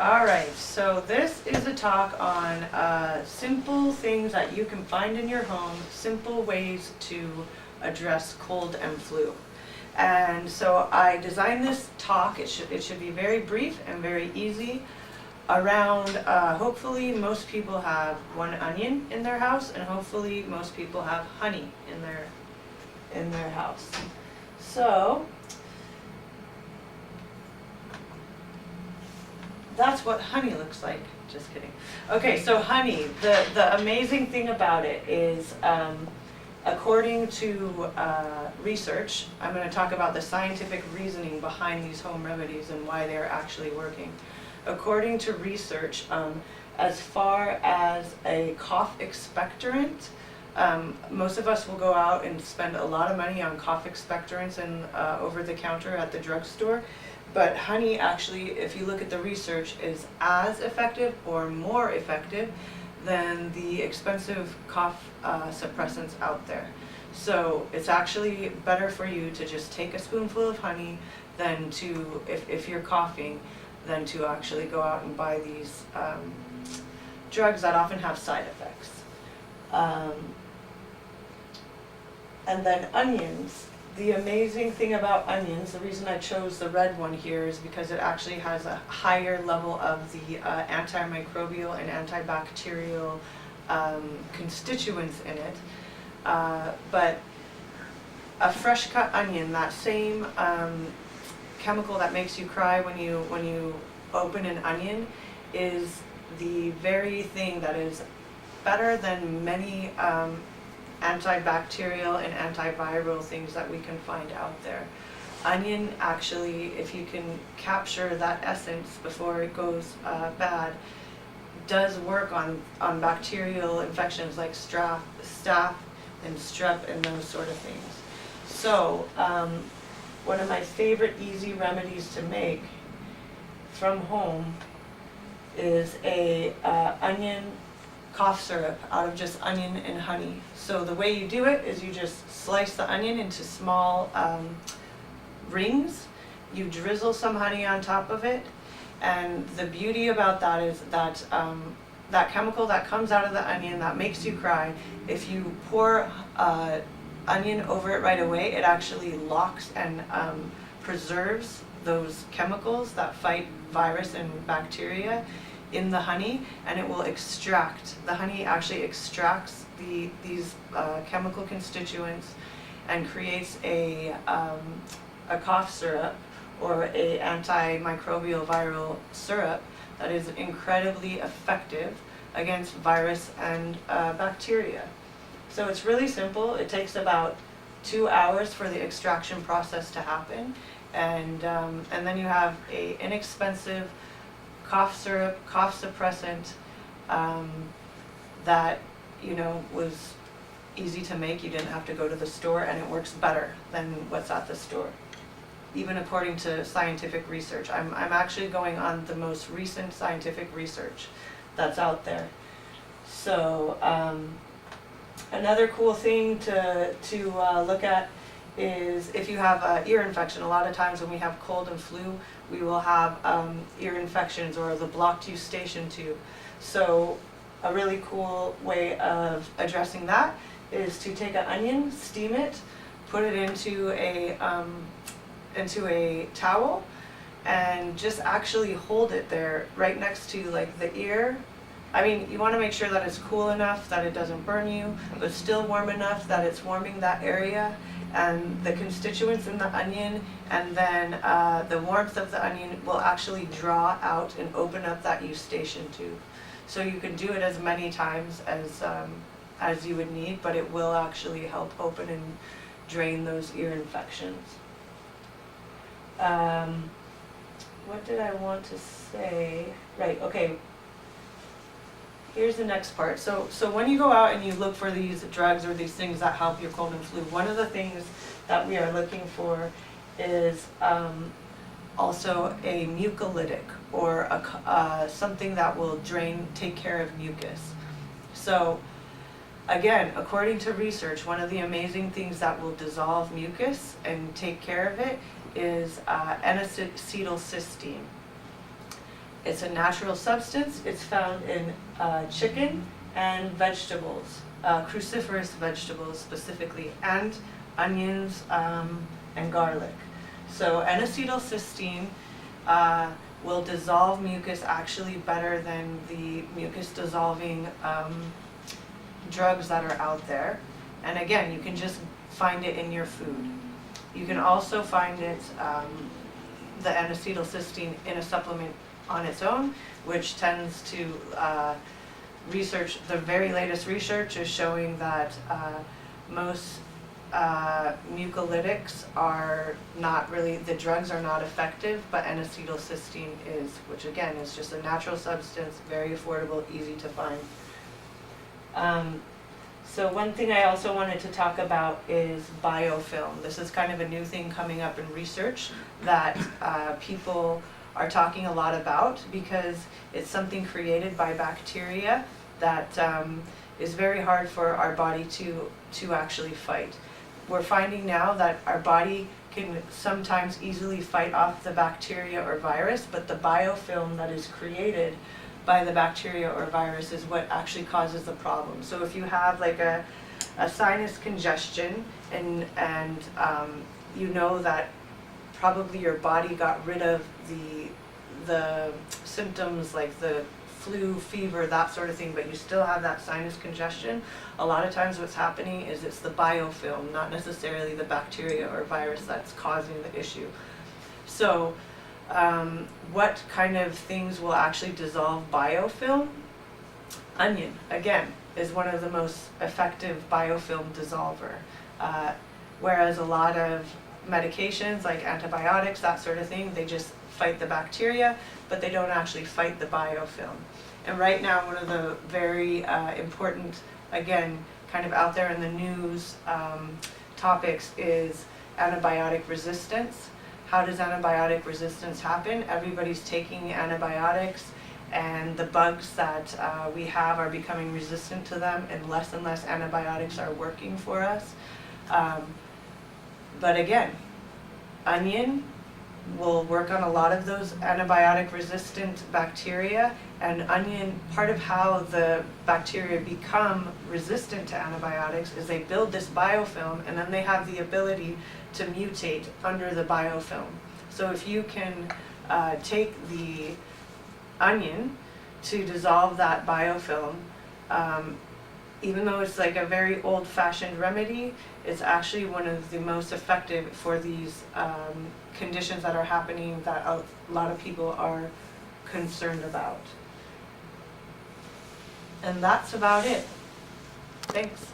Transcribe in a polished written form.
All right, so this is a talk on simple things that you can find in your home, simple ways to address cold and flu. And so I designed this talk, it should be very brief and very easy, around hopefully most people have one onion in their house, and hopefully most people have honey in their house. So that's what honey looks like. Just kidding. Okay, so honey, the amazing thing about it is, according to research, I'm going to talk about the scientific reasoning behind these home remedies and why they're actually working. According to research, as far as a cough expectorant, most of us will go out and spend a lot of money on cough expectorants and over the counter at the drugstore. But honey actually, if you look at the research, is as effective or more effective than the expensive cough suppressants out there. So it's actually better for you to just take a spoonful of honey than to, if you're coughing, than to actually go out and buy these drugs that often have side effects. And then onions. The amazing thing about onions, the reason I chose the red one here is because it actually has a higher level of the antimicrobial and antibacterial constituents in it. But a fresh cut onion, that same chemical that makes you cry when you open an onion, is the very thing that is better than many antibacterial and antiviral things that we can find out there. Onion actually, if you can capture that essence before it goes bad, does work on bacterial infections like staph and strep and those sort of things. So one of my favorite easy remedies to make from home is a onion cough syrup out of just onion and honey. So the way you do it is you just slice the onion into small rings, you drizzle some honey on top of it, and the beauty about that is that that chemical that comes out of the onion that makes you cry, if you pour onion over it right away, it actually locks and preserves those chemicals that fight virus and bacteria in the honey, and it will extract, the honey actually extracts these chemical constituents and creates a cough syrup or a antimicrobial viral syrup that is incredibly effective against virus and bacteria. So it's really simple. It takes about 2 hours for the extraction process to happen, and then you have a inexpensive cough syrup, cough suppressant that was easy to make. You didn't have to go to the store, and it works better than what's at the store, even according to scientific research. I'm actually going on the most recent scientific research that's out there. So another cool thing to look at is if you have an ear infection. A lot of times when we have cold and flu, we will have ear infections or the blocked eustachian tube. So a really cool way of addressing that is to take an onion, steam it, put it into a towel, and just actually hold it there right next to like the ear. I mean, you want to make sure that it's cool enough that it doesn't burn you, but still warm enough that it's warming that area and the constituents in the onion, and then the warmth of the onion will actually draw out and open up that eustachian tube. So you can do it as many times as you would need, but it will actually help open and drain those ear infections. What did I want to say? Right, okay. Here's the next part. So when you go out and you look for these drugs or these things that help your cold and flu, one of the things that we are looking for is also a mucolytic, or something that will take care of mucus. So again, according to research, one of the amazing things that will dissolve mucus and take care of it is N-acetylcysteine. It's a natural substance. It's found in chicken and vegetables, cruciferous vegetables specifically, and onions and garlic. So N-acetylcysteine will dissolve mucus actually better than the mucus dissolving drugs that are out there. And again, you can just find it in your food. You can also find it, the N-acetylcysteine, in a supplement on its own, which tends to research, the very latest research is showing that most mucolytics are not really, the drugs are not effective, but N-acetylcysteine is, which again is just a natural substance, very affordable, easy to find. So one thing I also wanted to talk about is biofilm. This is kind of a new thing coming up in research that people are talking a lot about, because it's something created by bacteria that is very hard for our body to actually fight. We're finding now that our body can sometimes easily fight off the bacteria or virus, but the biofilm that is created by the bacteria or virus is what actually causes the problem. So if you have like a sinus congestion and you know that probably your body got rid of the symptoms like the flu, fever, that sort of thing, but you still have that sinus congestion, a lot of times what's happening is it's the biofilm, not necessarily the bacteria or virus that's causing the issue. So what kind of things will actually dissolve biofilm? Onion, again, is one of the most effective biofilm dissolver. Whereas a lot of medications like antibiotics, that sort of thing, they just fight the bacteria, but they don't actually fight the biofilm. And right now, one of the very important, again, kind of out there in the news topics is antibiotic resistance. How does antibiotic resistance happen? Everybody's taking antibiotics, and the bugs that we have are becoming resistant to them, and less antibiotics are working for us. But again, onion will work on a lot of those antibiotic resistant bacteria, and onion, part of how the bacteria become resistant to antibiotics is they build this biofilm, and then they have the ability to mutate under the biofilm. So if you can take the onion to dissolve that biofilm, even though it's like a very old-fashioned remedy, it's actually one of the most effective for these conditions that are happening that a lot of people are concerned about. And that's about it. Thanks.